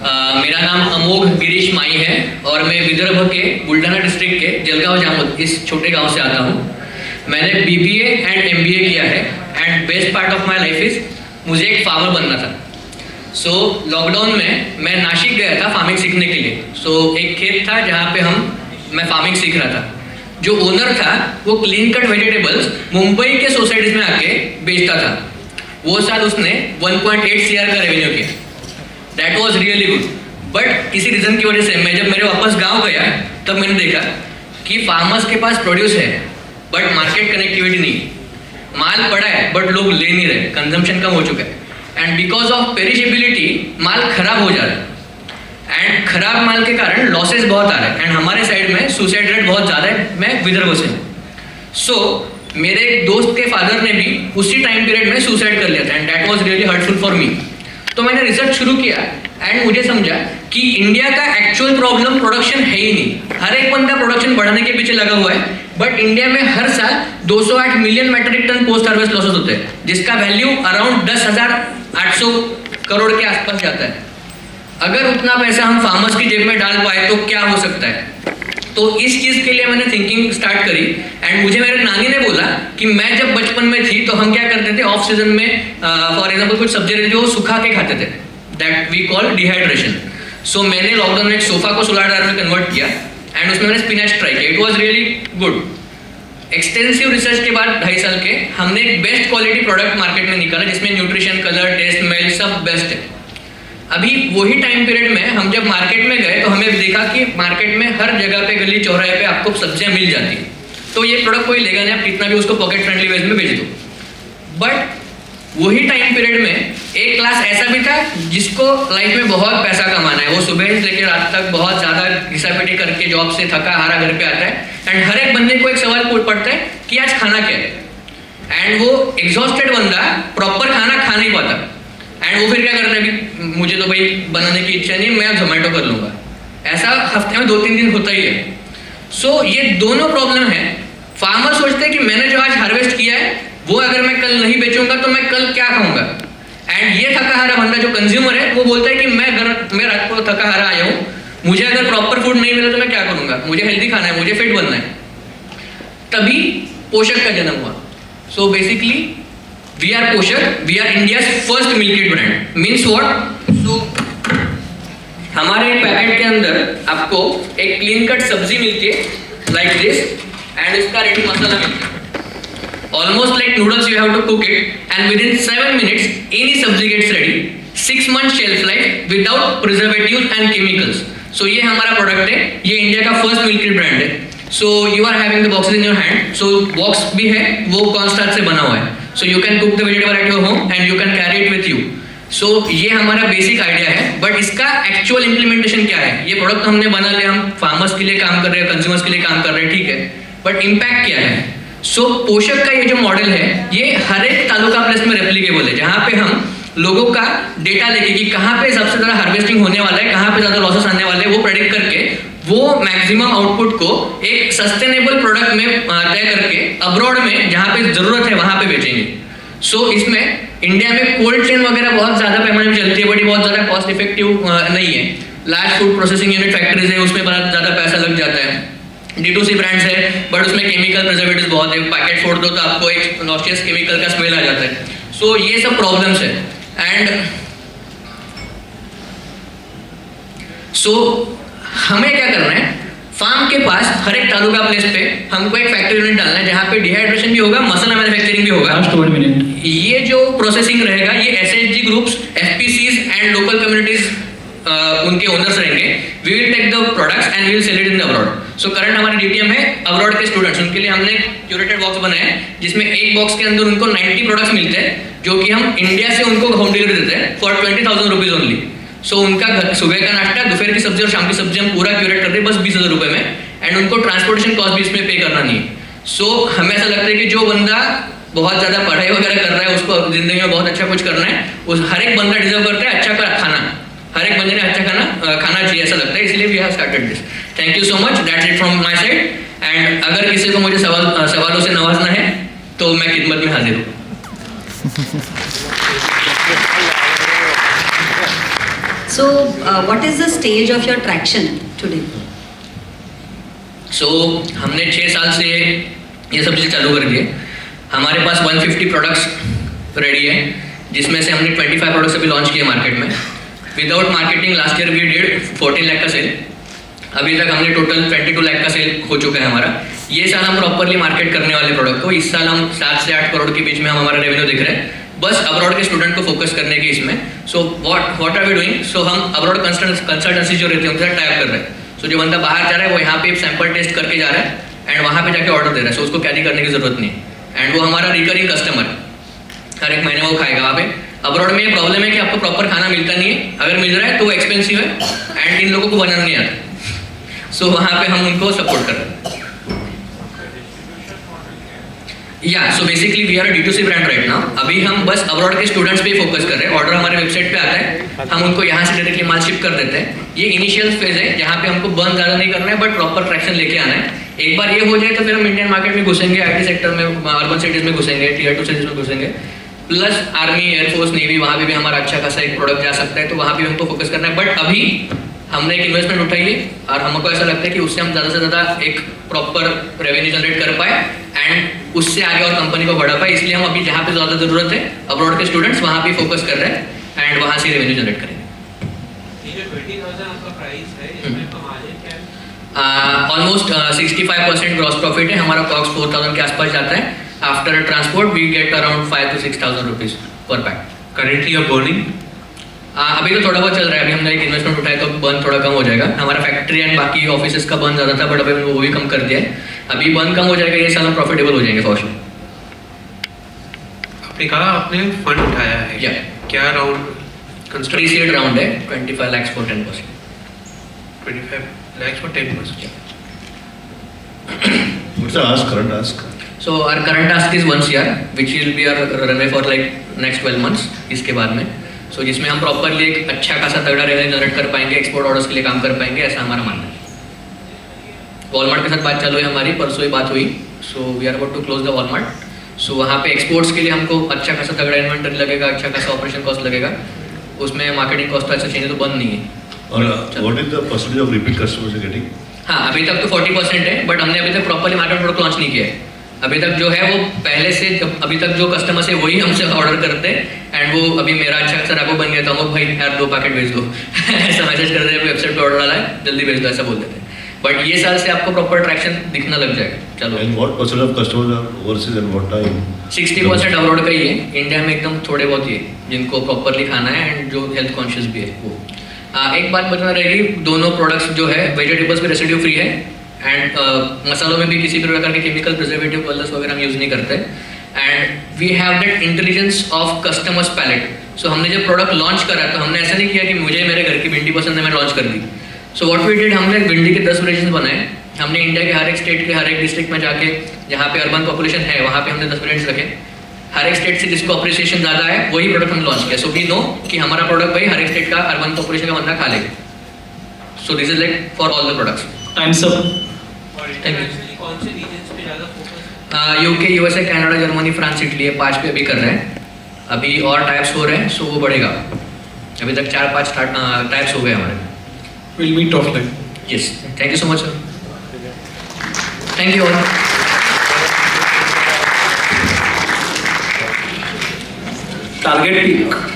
मेरा नाम अमोघ गिरीश माई है और मैं विदर्भ के बुल्ढाना डिस्ट्रिक्ट के जलगांव जामोद इस छोटे गांव से आता हूँ। मैंने BBA एंड MBA किया है and best part of my life is मुझे एक फार्मर बनना था। सो लॉकडाउन में मैं नासिक गया था फार्मिंग सीखने के लिए। एक खेत था जहाँ पे मैं फार्मिंग सीख रहा था। जो ओनर था वो क्लीन कट वेजिटेबल्स मुंबई के सोसाइटीज में आके बेचता था। वो साल उसने 1.8 CR का रेवेन्यू किया। That was really good. But किसी रीजन की वजह से मैं जब मेरे वापस गांव गया तब मैंने देखा कि फार्मर्स के पास प्रोड्यूस है बट मार्केट कनेक्टिविटी नहीं। माल पड़ा है बट लोग ले नहीं रहे, कंजम्पशन कम हो चुका है एंड बिकॉज ऑफ पेरिशेबिलिटी माल खराब हो जा रहा है एंड खराब माल के कारण लॉसेस बहुत आ रहे हैं एंड हमारे साइड में सुसाइड रेट बहुत ज़्यादा है। मैं विदर्भ से हूँ। मेरे एक दोस्त के फादर ने भी उसी टाइम पीरियड में सुसाइड कर लिया था and that was really hurtful for me. तो मैंने रिसर्च शुरू किया एंड मुझे समझा कि इंडिया का एक्चुअल प्रॉब्लम प्रोडक्शन है ही नहीं। हर एक बंदा प्रोडक्शन बढ़ाने के पीछे लगा हुआ है बट इंडिया में हर साल 208 million metric ton post harvest losses होते हैं जिसका वैल्यू अराउंड 10,800 करोड़ के आसपास जाता है। अगर उतना पैसा हम फार्मर्स की जेब में डाल पाए तो क्या हो सकता है। तो इस चीज़ के लिए मैंने थिंकिंग स्टार्ट करी एंड मुझे मेरे नानी ने बोला कि मैं जब बचपन में थी तो हम क्या करते थे ऑफ सीजन में फॉर एग्जांपल कुछ सब्जी रहती वो सुखा के खाते थे, दैट वी कॉल डिहाइड्रेशन। सो मैंने लॉकडाउन में एक सोफा को सोलर डायर में कन्वर्ट किया एंड उसमें मैंने स्पिनच ट्राई किया। It was really good. Extensive research के बाद 2.5 साल के हमने एक बेस्ट क्वालिटी प्रोडक्ट मार्केट में निकाला जिसमें न्यूट्रिशन, कलर, टेस्ट, स्मेल सब बेस्ट है। अभी वही टाइम पीरियड में हम जब मार्केट में गए तो हमें देखा कि मार्केट में हर जगह पे गली चौराहे पे आपको सब्जियां मिल जाती है। तो ये प्रोडक्ट कोई लेगा नहीं, आप कितना भी उसको पॉकेट फ्रेंडली वेज में बेच दो। बट वही टाइम पीरियड में एक क्लास ऐसा भी था जिसको लाइफ में बहुत पैसा कमाना है। वो सुबह से लेकर रात तक बहुत ज़्यादा घिसापिटी करके जॉब से थका हारा घर पे आता है एंड हर एक बंदे को एक सवाल पड़ता है कि आज खाना क्या है एंड वो एग्जॉस्टेड बंदा प्रॉपर खाना खा नहीं पाता एंड वो फिर क्या करता है कि मुझे तो भाई बनाने की इच्छा नहीं, मैं जोमेटो कर लूँगा। ऐसा हफ्ते में 2-3 दिन होता ही है। ये दोनों प्रॉब्लम है। फार्मर सोचते हैं कि मैंने जो आज हार्वेस्ट किया है वो अगर मैं कल नहीं बेचूंगा तो मैं कल क्या खाऊंगा एंड ये थका हारा बंदा जो कंज्यूमर है वो बोलता है कि मैं रात को थका हारा आया हूँ, मुझे अगर प्रॉपर फूड नहीं मिला तो मैं क्या करूँगा, मुझे हेल्दी खाना है, मुझे फिट बनना है। तभी पोषक का जन्म हुआ। बेसिकली we are पोषक, we are India's first milk kit brand. Means what? हमारे पैकेट के अंदर आपको एक क्लीन कट सब्जी मिलती है लाइक दिस एंड इसका रेडी मसाला मिलता है। Almost like noodles you have to cook it and within 7 minutes any sabzi gets ready. 6 months shelf life without preservatives and chemicals. ये हमारा प्रोडक्ट है, ये इंडिया का फर्स्ट मिल्क किट ब्रांड है। You are having the boxes in your hand. Box भी है वो cornstarch से बना हुआ है। You can cook the vegetable at your home and you can carry it with you. ये हमारा बेसिक आइडिया है बट इसका एक्चुअल इम्प्लीमेंटेशन क्या है। ये प्रोडक्ट हमने बना लिया, हम फार्मर्स के लिए काम कर रहे हैं, कंज्यूमर्स के लिए काम कर रहे हैं, ठीक है, बट इम्पैक्ट क्या है। पोषक का ये जो मॉडल है ये हर एक तालुका प्लस में रेप्लिकेबल है जहाँ पे हम लोगों का डेटा लेके कि कहाँ पे सबसे ज़्यादा हार्वेस्टिंग होने वाला है, कहाँ पे ज़्यादा लॉसेस आने वाले हैं, वो प्रेडिक्ट करके वो मैक्सिमम आउटपुट को एक सस्टेनेबल प्रोडक्ट में तय करके अब्रॉड में जहाँ पे ज़रूरत है वहाँ पे बेचेंगे। इसमें इंडिया में कोल्ड चेन वगैरह बहुत ज़्यादा पैमाने में चलती है बट ये बहुत ज़्यादा कॉस्ट इफेक्टिव नहीं है। Large food processing unit factories है, उसमें बहुत ज़्यादा पैसा लग जाता है। D2C ब्रांड्स है बट उसमें केमिकल प्रिजर्वेटिव्स बहुत है। पैकेट फोड़ दो तो आपको एक नॉस्टियस केमिकल का स्मेल आ जाता है। ये सब प्रॉब्लम्स है एंड हमें क्या करना है, फार्म के पास हर एक तालुका प्लेस पे हमको एक फैक्ट्री यूनिट डालना है जहाँ पे डिहाइड्रेशन भी होगा, मसाला मैन्युफैक्चरिंग भी होगा। ये जो प्रोसेसिंग रहेगा ये SHG groups, FPCs and local communities उनके ओनर्स रहेंगे। We will take the products and we will sell it in the abroad. Current हमारी DTM है अब्रॉड के स्टूडेंट्स, उनके लिए हमने क्यूरेटेड बॉक्स बनाया है जिसमें एक बॉक्स के अंदर उनको 90 प्रोडक्ट्स मिलते हैं जो कि हम इंडिया से उनको होम डिलीवरी देते हैं फॉर 20,000 रुपीज ओनली। उनका सुबह का नाश्ता, दोपहर की सब्जी और शाम की सब्जी हम पूरा क्यूरेट करते हैं बस 20,000 रुपये में एंड उनको ट्रांसपोर्टेशन कॉस्ट भी इसमें पे करना नहीं है। हमें ऐसा लगता है कि जो बंदा बहुत ज़्यादा पढ़ाई वगैरह कर रहा है, उसको जिंदगी में बहुत अच्छा कुछ करना है, उस हर एक बंदा डिजर्व करता है अच्छा खाना, हर एक बंदे ने अच्छा खाना चाहिए ऐसा लगता है, इसलिए we have started this. Thank you so much, that's it from my side. And अगर किसी को मुझे सवालों से नवाजना है तो मैं खिदमत में हाजिर हूँ। So, what is the stage of your traction today? सो हमने 6 साल से ये सब चीज़ चालू कर दी है. हमारे पास 150 प्रोडक्ट्स रेडी है, जिसमें से हमने 25 प्रोडक्ट्स अभी लॉन्च किए मार्केट में. Without marketing last year we did 14 lakh का सेल. अभी तक हमने टोटल 22 लाख का सेल हो चुका है हमारा. ये साल हम प्रॉपरली मार्केट करने वाले प्रोडक्ट को, इस साल हम 7 से 8 करोड़ के बीच में हम हमारा रेवेन्यू दिख रहे हैं, बस अब्रॉड के स्टूडेंट को फोकस करने की इसमें. So what are we doing? So हम अब्रॉड कंसल्टेंसी जो रहती है उनके साथ टाइप कर रहे हैं. सो जो बंदा बाहर जा रहा है वो यहाँ पे सैंपल टेस्ट करके जा रहा है एंड वहाँ पे जाके ऑर्डर दे रहा है. सो उसको कैरी करने की जरूरत नहीं है. एंड वो हमारा रिकरिंग कस्टमर है, हर एक महीने वो खाएगा वहाँ पे. अब्रॉड में ये प्रॉब्लम है कि आपको प्रॉपर खाना मिलता नहीं है, अगर मिल रहा है तो वो एक्सपेंसिव है एंड इन लोगों को बनाना नहीं आता. सो वहाँ पे हम उनको सपोर्ट कर रहे हैं. या so basically we are a D2C brand right now. अभी हम बस अब्रॉड के स्टूडेंट्स पे ही फोकस कर रहे हैं. ऑर्डर हमारे वेबसाइट पे आता है, हम उनको यहाँ से डायरेक्टली माल शिप कर देते हैं. ये इनिशियल फेज है जहाँ पे हमको बर्न ज़्यादा नहीं करना है, बट प्रॉपर ट्रैक्शन लेके आना है. एक बार ये हो जाए तो फिर हम इंडियन मार्केट में घुसेंगे, IT सेक्टर में, अर्बन सिटीज़ में घुसेंगे, Tier 2 सिटीज़ में घुसेंगे. प्लस आर्मी, एयरफोर्स, नेवी, वहाँ पे भी हमारा अच्छा खासा एक प्रोडक्ट जा सकता है, तो वहाँ भी हमको फोकस करना है. बट अभी हमने एक इन्वेस्टमेंट उठाई है और हमको ऐसा लगता है कि उससे हम ज़्यादा से ज़्यादा एक प्रॉपर रेवेन्यू जनरेट कर पाए एंड उससे आगे और कंपनी को बढ़ा पाए. इसलिए हम अभी जहाँ पे ज़्यादा ज़रूरत है अब्रॉड के स्टूडेंट्स, वहाँ पे फोकस कर रहे हैं एंड वहाँ से रेवेन्यू जनरेट करेंगे. ये जो 20,000 आपका प्राइस है, इसमें का मार्जिन क्या है? ऑलमोस्ट 65% ग्रॉस प्रॉफिट है. हमारा कॉस्ट 4,000 के आसपास जाता है. After transport we get around 5,000 to 6,000 rupees पर पैक. करेंटली आप बर्निंग? अभी तो थोड़ा बहुत चल रहा है. अभी हमने एक इन्वेस्टमेंट उठाया तो बर्न थोड़ा कम हो जाएगा. हमारा फैक्ट्री एंड बाकी ऑफिसेस का बर्न ज़्यादा था, बट अभी वो भी कम कर दिया है. अभी बर्न कम हो जाएगा, ये साल हम प्रॉफिटेबल हो जाएंगे फॉर श्योर. आपने कहा आपने फंड उठाया है, Yeah. क्या राउंड? प्री-सीड राउंड है 25 lakhs for 10%. 25 lakhs for 10%. What's the current ask? So our current ask is 1 CR, which will be our runway for like next 12 months. इसके बाद में so जिसमें हम प्रॉपरली एक अच्छा खासा तगड़ा रेवेन्यू जनरेट कर पाएंगे, एक्सपोर्ट ऑर्डर्स के लिए काम कर पाएंगे, ऐसा हमारा मानना है. वॉलमार्ट के साथ बात चालू है हमारी, परसों ही बात हुई. So we are about to close the Walmart. So वहाँ पे एक्सपोर्ट्स के लिए हमको अच्छा खासा तगड़ा इन्वेंटरी लगेगा, अच्छा खासा ऑपरेशन कॉस्ट लगेगा. उसमें मार्केटिंग कॉस्ट तो ऐसा चेंज तो बंद नहीं है. और what is the percentage of repeat customers you're getting? हाँ, अभी तक तो 40% है, बट हमने अभी तक प्रॉपरली मार्केट प्रोडक्ट लॉन्च नहीं किया है. अभी तक जो है वो पहले से अभी तक जो कस्टमर्स है वही हमसे ऑर्डर करते हैं एंड वो अभी मेरा अच्छा सर आपको बन गया था, हम भाई यार 2 पैकेट भेज दो ऐसा मैसेज कर रहे हैं, वेबसाइट पे ऑर्डर डाला है, जल्दी भेज दो, ऐसा बोल देते हैं. बट ये साल से आपको प्रॉपर ट्रैक्शन दिखना लग जाएगा. चलो. And what percent of customers are overseas and what are 60% abroad का ही है. इंडिया में एकदम थोड़े बहुत ही है जिनको प्रॉपरली खाना है एंड जो हेल्थ कॉन्शियस भी है वो. एक बात बताना रहेगी, दोनों प्रोडक्ट्स जो है वेजिटेबल्स में रेसिड्यू फ्री है एंड मसालों में भी किसी भी प्रकार के केमिकल प्रिजर्वेटिव कलर्स वगैरह हम यूज़ नहीं करते. And we have that intelligence of customers palate. सो हमने जब प्रोडक्ट लॉन्च करा तो हमने ऐसा नहीं किया कि मुझे मेरे घर की भिंडी पसंद है मैं लॉन्च कर दी. सो व्हाट वी डिड, हमने भिंडी के 10 वेरिएशंस बनाए. हमने इंडिया के हर एक स्टेट के हर एक डिस्ट्रिक्ट में जाके जहाँ पे अर्बन पॉपुलेशन है वहाँ पे हमने 10 वेरिएंट्स रखे. हर एक स्टेट से जिसको अप्रिसिएशन ज़्यादा है वही प्रोडक्ट हम लॉन्च किया. सो वी नो कि हमारा प्रोडक्ट भाई हर एक स्टेट का अर्बन पॉपुलेशन का बंदा खा लेगा. So this is like for all the products. Times up. Thank you. Internationally कौन से रीजन्स पे ज़्यादा focus? UK, USA, Canada, Germany, France, Italy, 5 पे अभी कर रहे हैं. अभी और टाइप्स हो रहे हैं, सो वो बढ़ेगा. अभी तक 4-5 टाइप्स हो गए हमारे. We'll meet offline. Yes, thank you so much sir. Thank you all. Target peak.